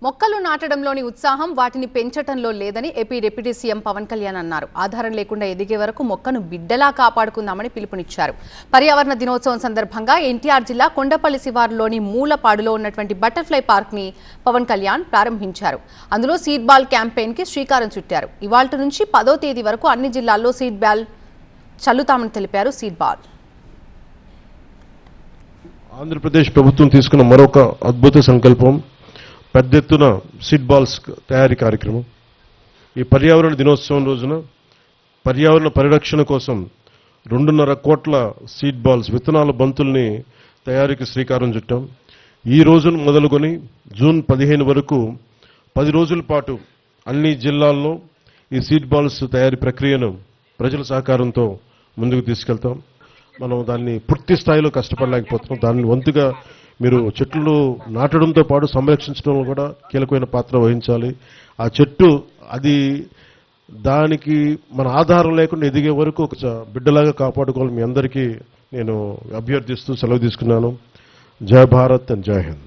మొక్కలు నాటడంలోని ఉత్సాహం వాటిని పెంచటంలో లేదని AP deputy CM Pawan Kalyan అన్నారు. ఆధారం లేకుండా ఎదిగే వరకు మొక్కను బిడ్డలా కాపాడుకుందామని పిలుపునిచ్చారు. పర్యావరణ దినోత్సవం సందర్భంగా ఎన్టీఆర్ జిల్లా కొండపల్లి శివారులోని మూలపాడులో ఉన్నటువంటి బటర్ఫ్లై పార్క్ ని పవన్ కళ్యాణ్ ప్రారంభించారు. అందులో సీడ్ బాల్ క్యాంపెయిన్ కి శ్రీకారం చుట్టారు. ఇవాల్టి నుంచి 10వ తేదీ వరకు అన్ని జిల్లాల్లో సీడ్ బాల్ చల్లుతామని తెలిపారు. సీడ్ బాల్ ఆంధ్రప్రదేశ్ ప్రభుత్వం తీసుకున్న మరొక అద్భుత సంకల్పం పెద్ద ఎత్తున సీడ్ బాల్స్ తయారీ కార్యక్రమం. ఈ పర్యావరణ దినోత్సవం రోజున పర్యావరణ పరిరక్షణ కోసం 2.5 కోట్ల సీడ్ బాల్స్ విత్తనాల బంతుల్ని తయారీకి శ్రీకారం చుట్టాం. ఈ రోజును మొదలుకొని జూన్ 15 వరకు 10 రోజుల పాటు అన్ని జిల్లాల్లో ఈ సీడ్ బాల్స్ తయారీ ప్రక్రియను ప్రజల సహకారంతో ముందుకు తీసుకెళ్తాం. మనం దాన్ని పూర్తి స్థాయిలో కష్టపడలేకపోతున్నాం. దాన్ని వంతుగా మీరు చెట్లు నాటడంతో పాటు సంరక్షించడంలో కూడా కీలకమైన పాత్ర వహించాలి. ఆ చెట్టు దానికి మన ఆధారం లేకుండా ఎదిగే వరకు ఒక బిడ్డలాగా కాపాడుకోవాలి. మీ అందరికీ నేను అభ్యర్థిస్తూ సెలవు తీసుకున్నాను. జై భారత్ అండ్ జై హింద్.